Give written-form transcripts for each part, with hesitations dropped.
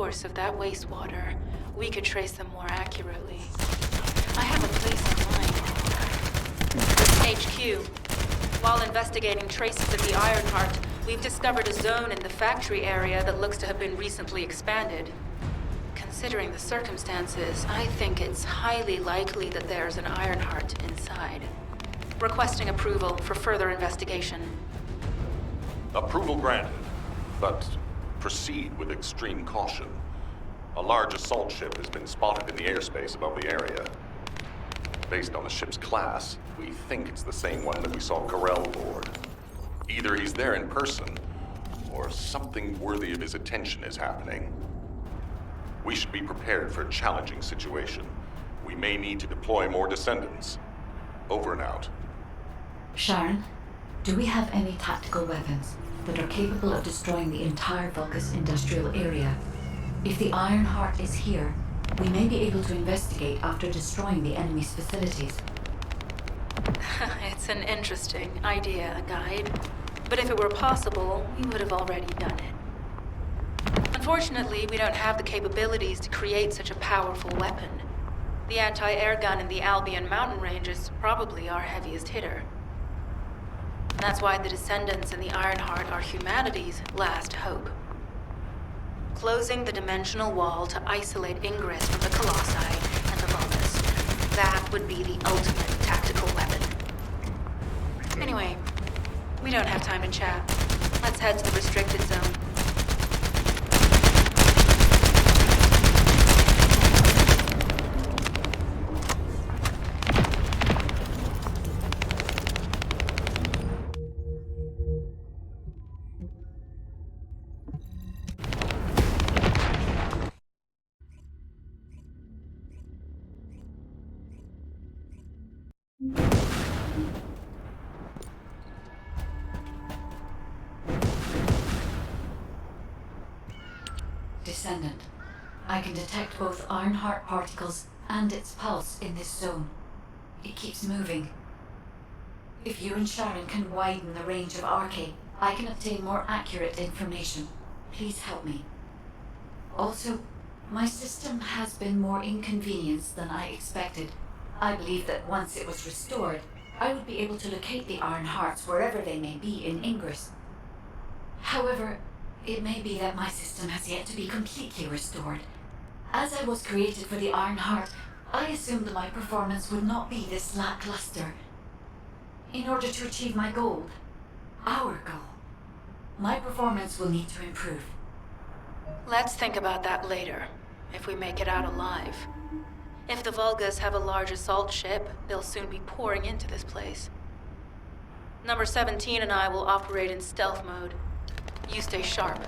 source of that wastewater, we could trace them more accurately. I have a place in mind. HQ. While investigating traces of the Ironheart, we've discovered a zone in the factory area that looks to have been recently expanded. Considering the circumstances, I think it's highly likely that there's an Ironheart inside. Requesting approval for further investigation. Approval granted, but proceed with extreme caution. A large assault ship has been spotted in the airspace above the area. Based on the ship's class, we think it's the same one that we saw Corell aboard. Either he's there in person, or something worthy of his attention is happening. We should be prepared for a challenging situation. We may need to deploy more Descendants. Over and out. Sharon, do we have any tactical weapons that are capable of destroying the entire Vulgus industrial area? If the Ironheart is here, we may be able to investigate after destroying the enemy's facilities. It's an interesting idea, Guide. But if it were possible, we would have already done it. Unfortunately, we don't have the capabilities to create such a powerful weapon. The anti-air gun in the Albion mountain range is probably our heaviest hitter. That's why the Descendants and the Ironheart are humanity's last hope. Closing the dimensional wall to isolate ingress from the Colossi and the Vulgus. That would be the ultimate tactical weapon. Anyway, we don't have time to chat. Let's head to the restricted zone. Descendant, I can detect both Ironheart particles and its pulse in this zone. It keeps moving. If you and Sharon can widen the range of Arche, I can obtain more accurate information. Please help me. Also, my system has been more inconvenienced than I expected. I believe that once it was restored, I would be able to locate the Ironhearts wherever they may be in Ingress. However, it may be that my system has yet to be completely restored. As I was created for the Ironheart, I assumed my performance would not be this lackluster. In order to achieve my goal, our goal, my performance will need to improve. Let's think about that later, if we make it out alive. If the Vulgus have a large assault ship, they'll soon be pouring into this place. Number 17 and I will operate in stealth mode. You stay sharp.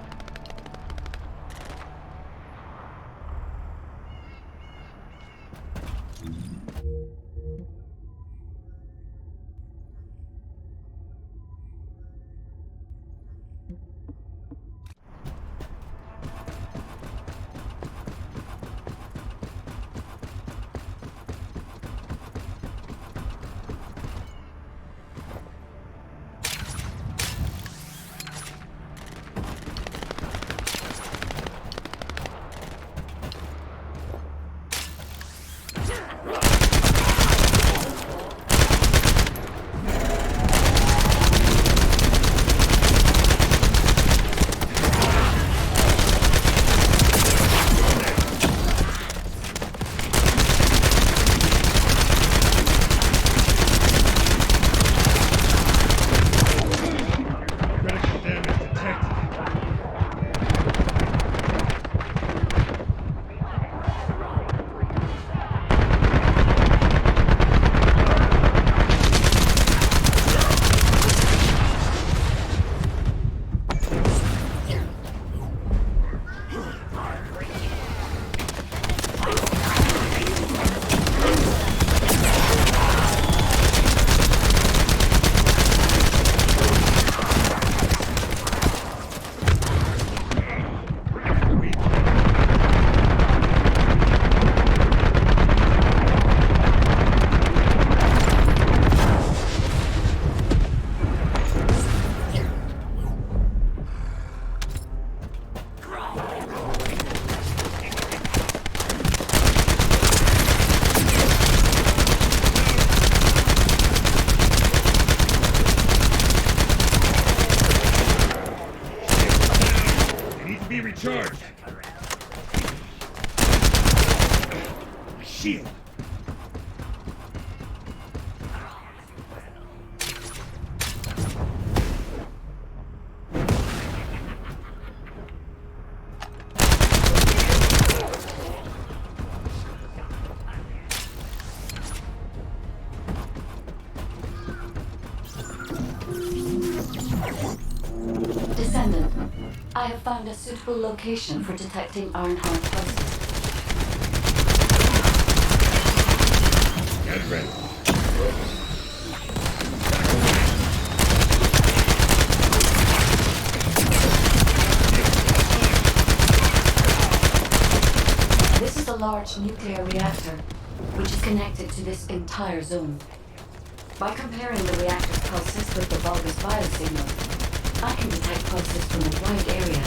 Descendant, I have found a suitable location for detecting Ironheart pulses. Get ready. This is a large nuclear reactor, which is connected to this entire zone. By comparing the reactor's pulses with the Vulgus biosignal, I can detect pulses from a wide area.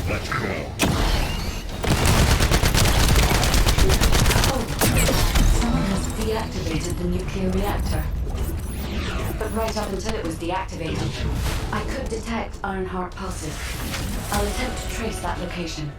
Let's go. Someone has deactivated the nuclear reactor. But right up until it was deactivated, I could detect Ironheart pulses. I'll attempt to trace that location.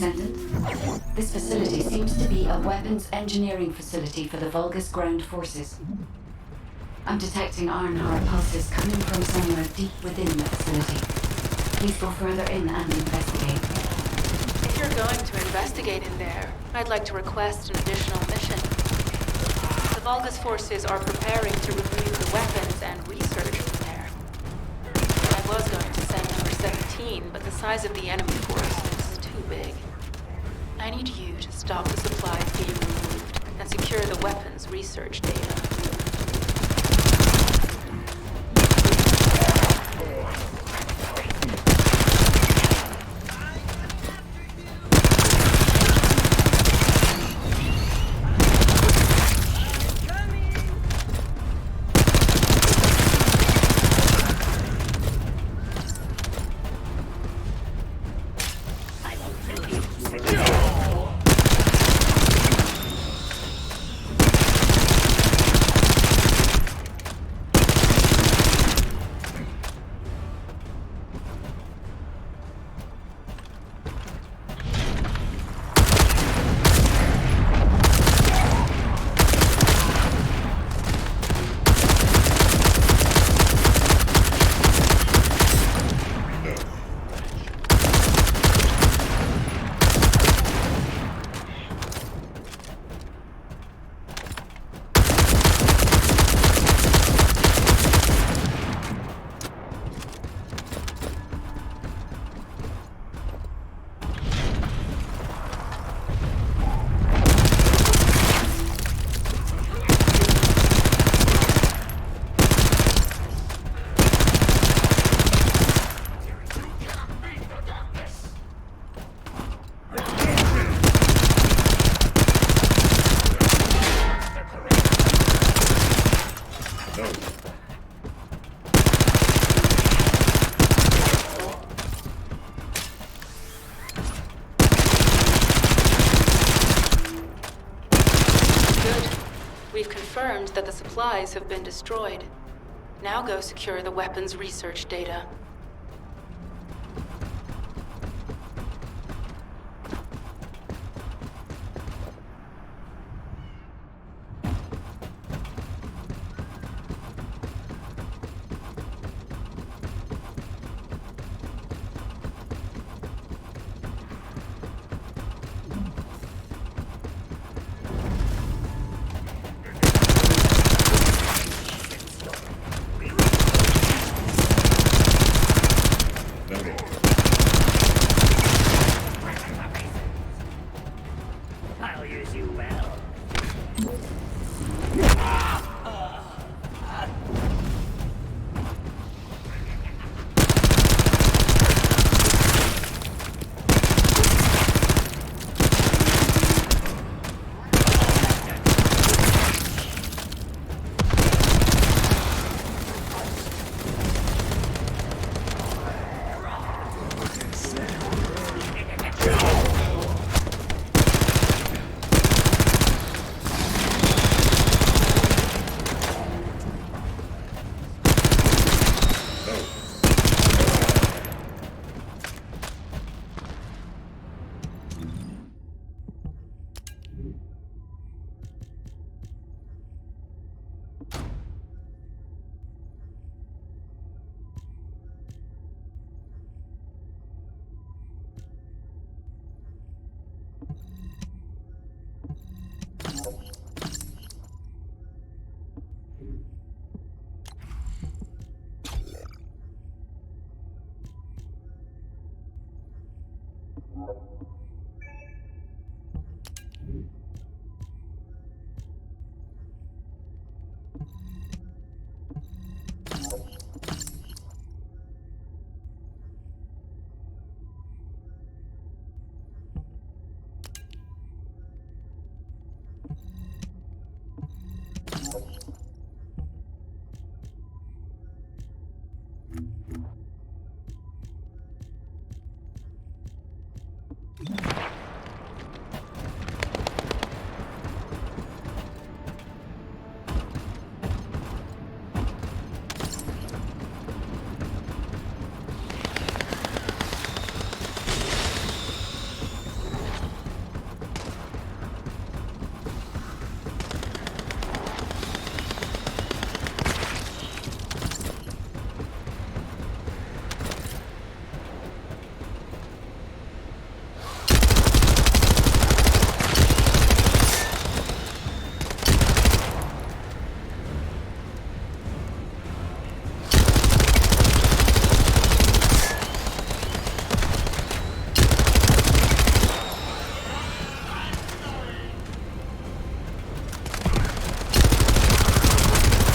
Descendant. This facility seems to be a weapons engineering facility for the Vulgus ground forces. I'm detecting Ironheart pulses coming from somewhere deep within the facility. Please go further in and investigate. If you're going to investigate in there, I'd like to request an additional mission. The Vulgus forces are preparing to remove the weapons and research from there. I was going to send number 17, but the size of the enemy force is too big. I need you to stop the supplies being removed and secure the weapons research data. We've confirmed that the supplies have been destroyed. Now go secure the weapons research data.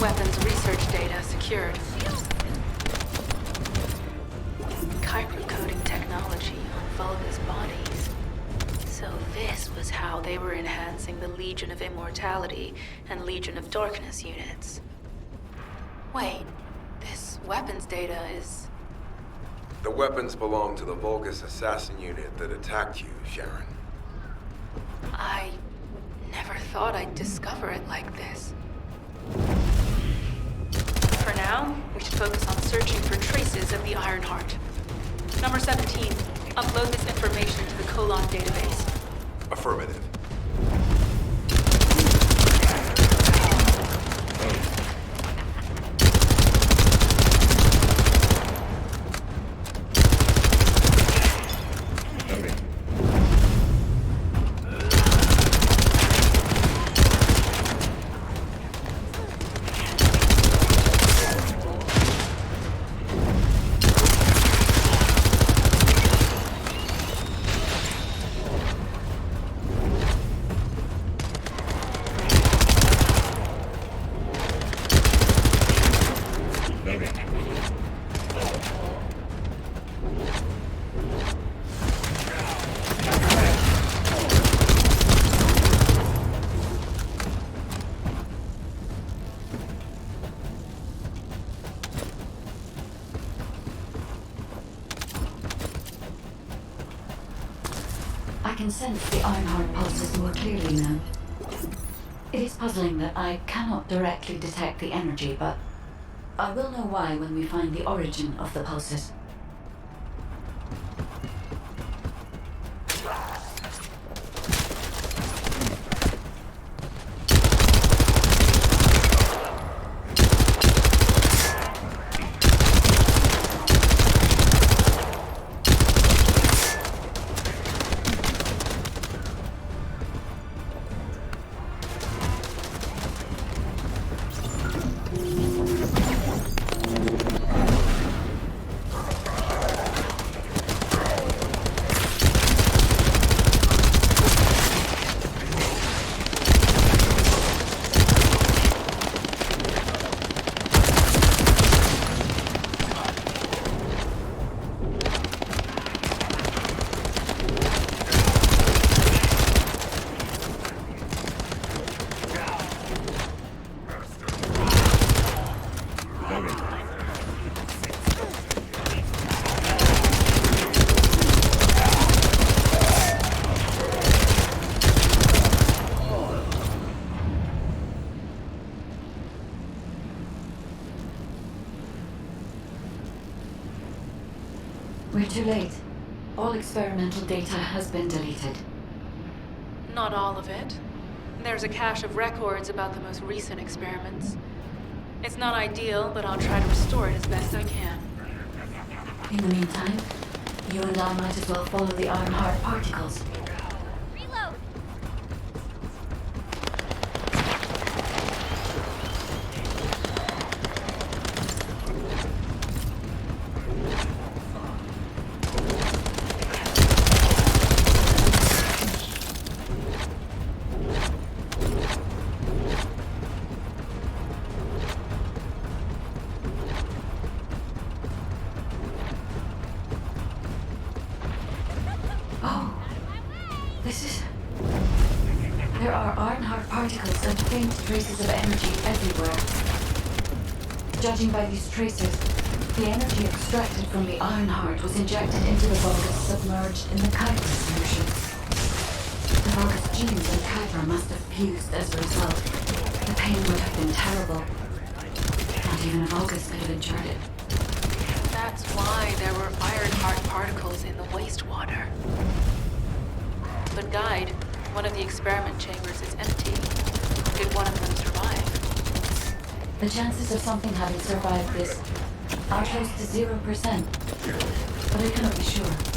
weapons research data secured. Kyber-coding technology on Vulga's bodies. So this was how they were enhancing the Legion of Immortality and Legion of Darkness units. Wait, this weapons data is... The weapons belong to the Vulgus assassin unit that attacked you, Sharon. I never thought I'd discover it like this. For now, we should focus on searching for traces of the Ironheart. Number 17, upload this information to the Colon database. Affirmative. I can sense the Ironheart pulses more clearly now. It is puzzling that I cannot directly detect the energy, but I will know why when we find the origin of the pulses. We're too late. All experimental data has been deleted. Not all of it. There's a cache of records about the most recent experiments. It's not ideal, but I'll try to restore it as best I can. In the meantime, you and I might as well follow the Ironheart particles. Reload! There are Ironheart particles and faint traces of energy everywhere. Judging by these traces, the energy extracted from the Ironheart was injected into the Vulgus submerged in the Kyber solution. The Vulgus genes and Kyber must have fused as a result. The pain would have been terrible. Not even a Vulgus could have endured it. That's why there were Ironheart particles in the wastewater. But Guide, one of the experiment chambers is empty. Did one of them survive? The chances of something having survived this are close to 0%, but I cannot be sure.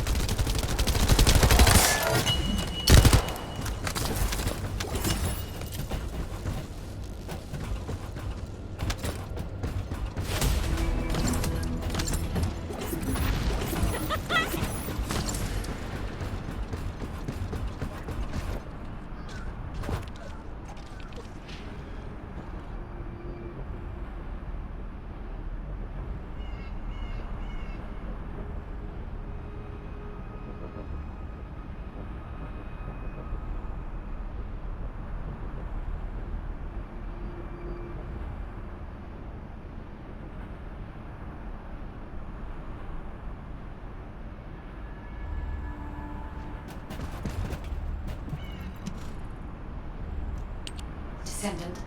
Descendant.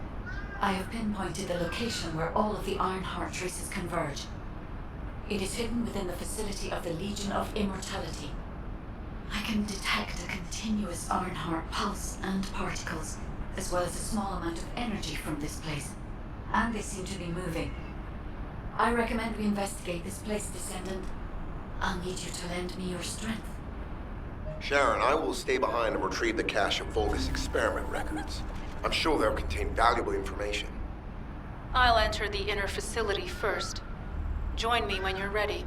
I have pinpointed the location where all of the Ironheart traces converge. It is hidden within the facility of the Legion of Immortality. I can detect a continuous Ironheart pulse and particles, as well as a small amount of energy from this place, and they seem to be moving. I recommend we investigate this place, Descendant. I'll need you to lend me your strength. Sharon, I will stay behind and retrieve the cache of Vulgus experiment records. I'm sure they'll contain valuable information. I'll enter the inner facility first. Join me when you're ready.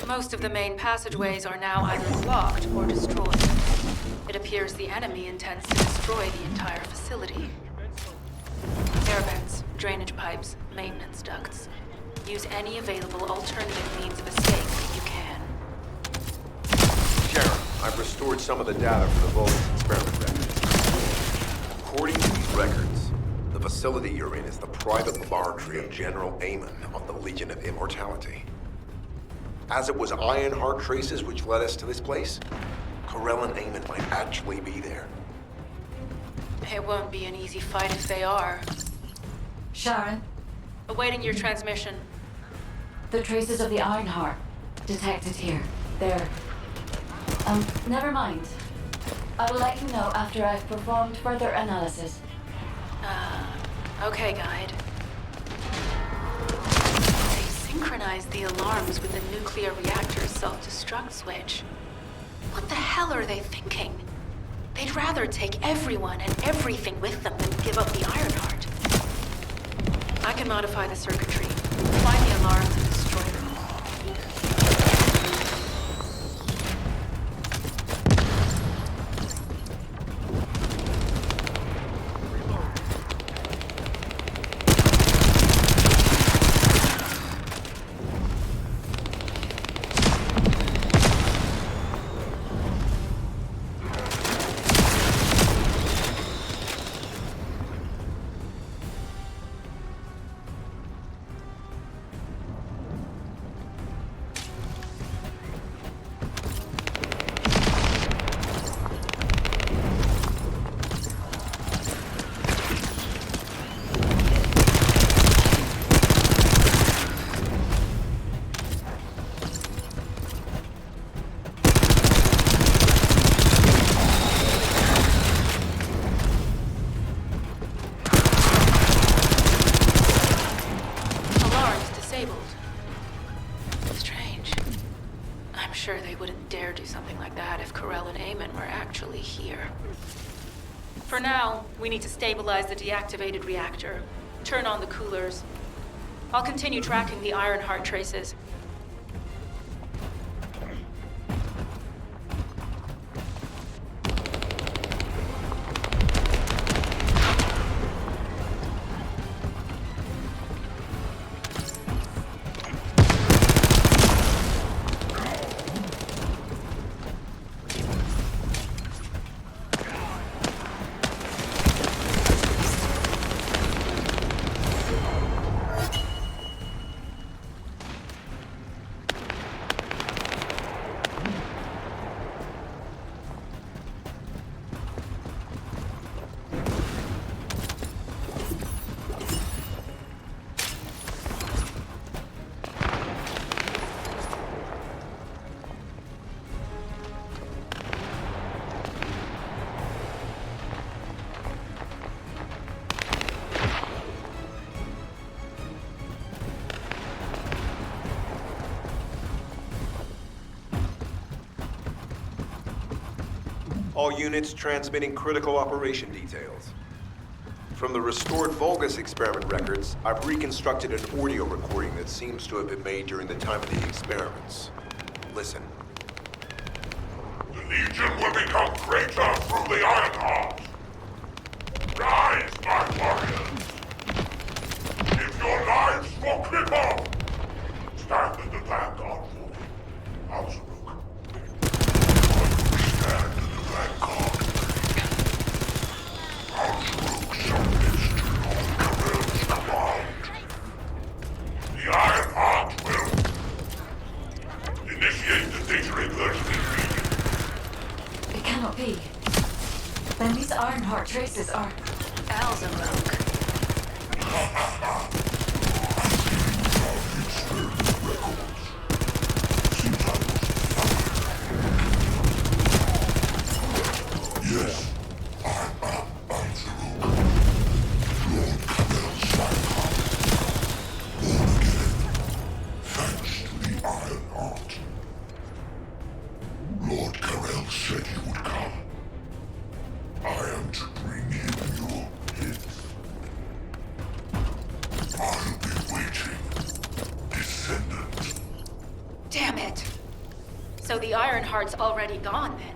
Most of the main passageways are now either blocked or destroyed. It appears the enemy intends to destroy the entire facility. Air vents, drainage pipes, maintenance ducts. Use any available alternative means of escape if you can. Sharon, I've restored some of the data for the Vulgus experiment records. According to these records, the facility you're in is the private laboratory of General Amon of the Legion of Immortality. As it was Ironheart traces which led us to this place, Corell and Amon might actually be there. It won't be an easy fight if they are. Sharon, Awaiting your transmission. the traces of the Ironheart detected here. They're... never mind. I will let you know after I've performed further analysis. Okay, Guide. They synchronized the alarms with the nuclear reactor's self-destruct switch. What the hell are they thinking? They'd rather take everyone and everything with them than give up the Ironheart. I can modify the circuitry. Find the alarms and destroy them. Strange. I'm sure they wouldn't dare do something like that if Corell and Eamon were actually here. For now, we need to stabilize the deactivated reactor, turn on the coolers. I'll continue tracking the Ironheart traces. All units transmitting critical operation details. From the restored Vulgus experiment records, I've reconstructed an audio recording that seems to have been made during the time of the experiments. Listen. The Legion will become greater through the Ironheart. Rise, my warriors. If your lives for cripple, stand in the vanguard for me. Absolute. Stand in the vanguard. Absolute submits to Lord Corell's command. The Ironheart will initiate the data reversion. It cannot be. Then these Ironheart traces are... Alzamok. Yes, I'm Anzaruk. Lord Corell's vanguard. Born again, thanks to the Ironheart. Lord Corell said he would come. I am to bring him your hits. I'll be waiting, Descendant. Damn it! So the Ironheart's already gone then?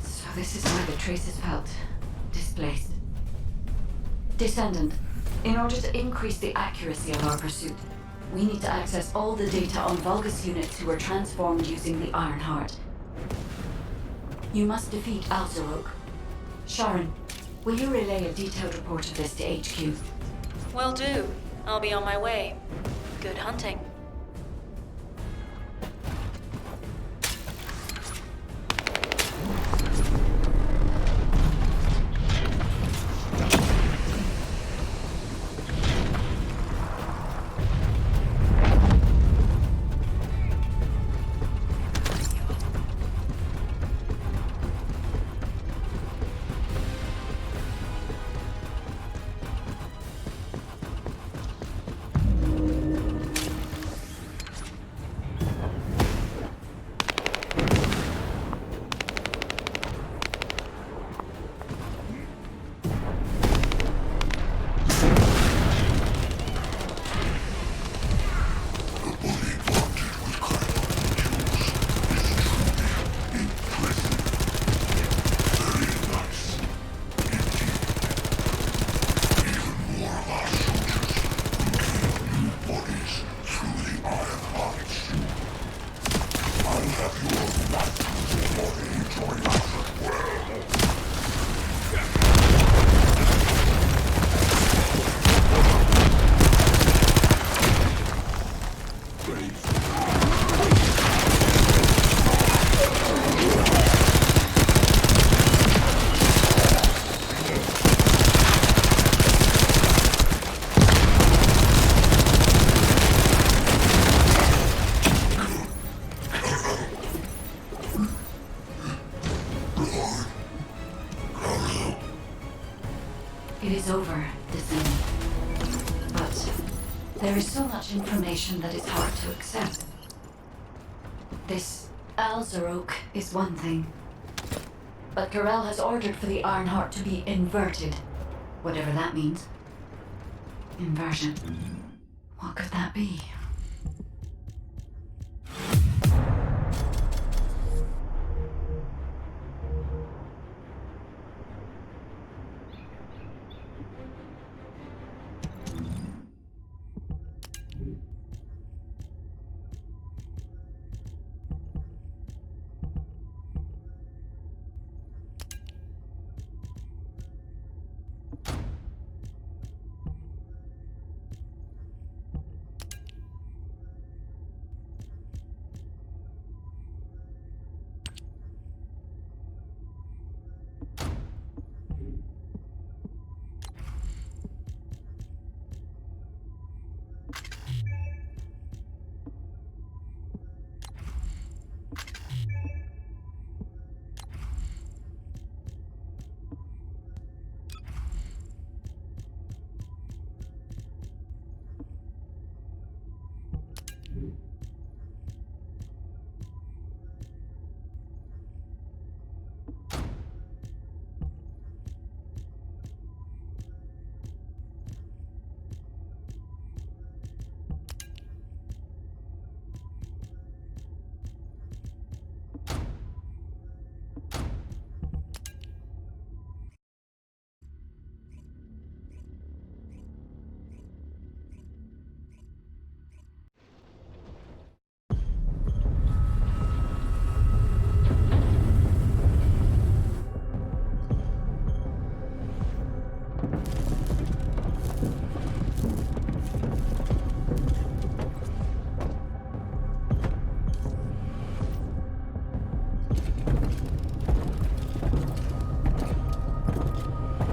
So this is where the traces felt displaced. Descendant, in order to increase the accuracy of our pursuit, we need to access all the data on Vulgus units who were transformed using the Ironheart. You must defeat Alzarok. Sharon, will you relay a detailed report of this to HQ? Will do. I'll be on my way. Good hunting. is over, Descendant. But there is so much information that it's hard to accept. This Alzarok is one thing. But Corel has ordered for the Ironheart to be inverted. Whatever that means. Inversion. What could that be?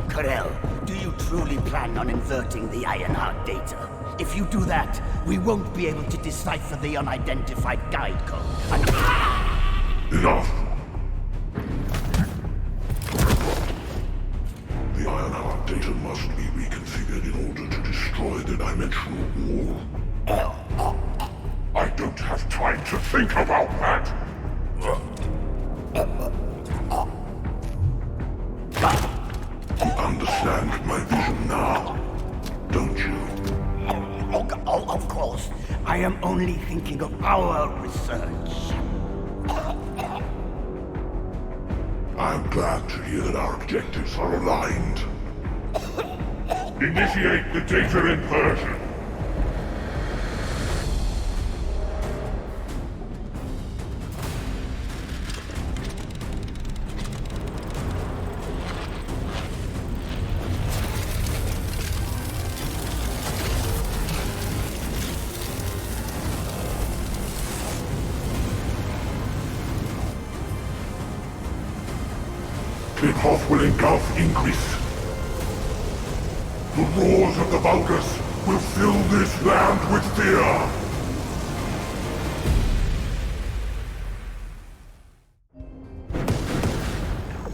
Corel, do you truly plan on inverting the Ironheart data? If you do that, we won't be able to decipher the unidentified guide code. Enough! The Ironheart data must be reconfigured in order to destroy the dimensional wall. I don't have time to think about that! You understand my vision now, don't you? Oh, of course. I am only thinking of our research. I'm glad to hear that our objectives are aligned. Initiate the data inversion. Kickoff will engulf Increase. The roars of the Vulgus will fill this land with fear.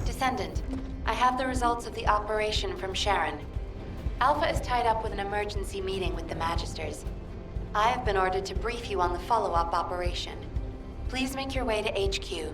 Descendant, I have the results of the operation from Sharon. Alpha is tied up with an emergency meeting with the Magisters. I have been ordered to brief you on the follow-up operation. Please make your way to HQ.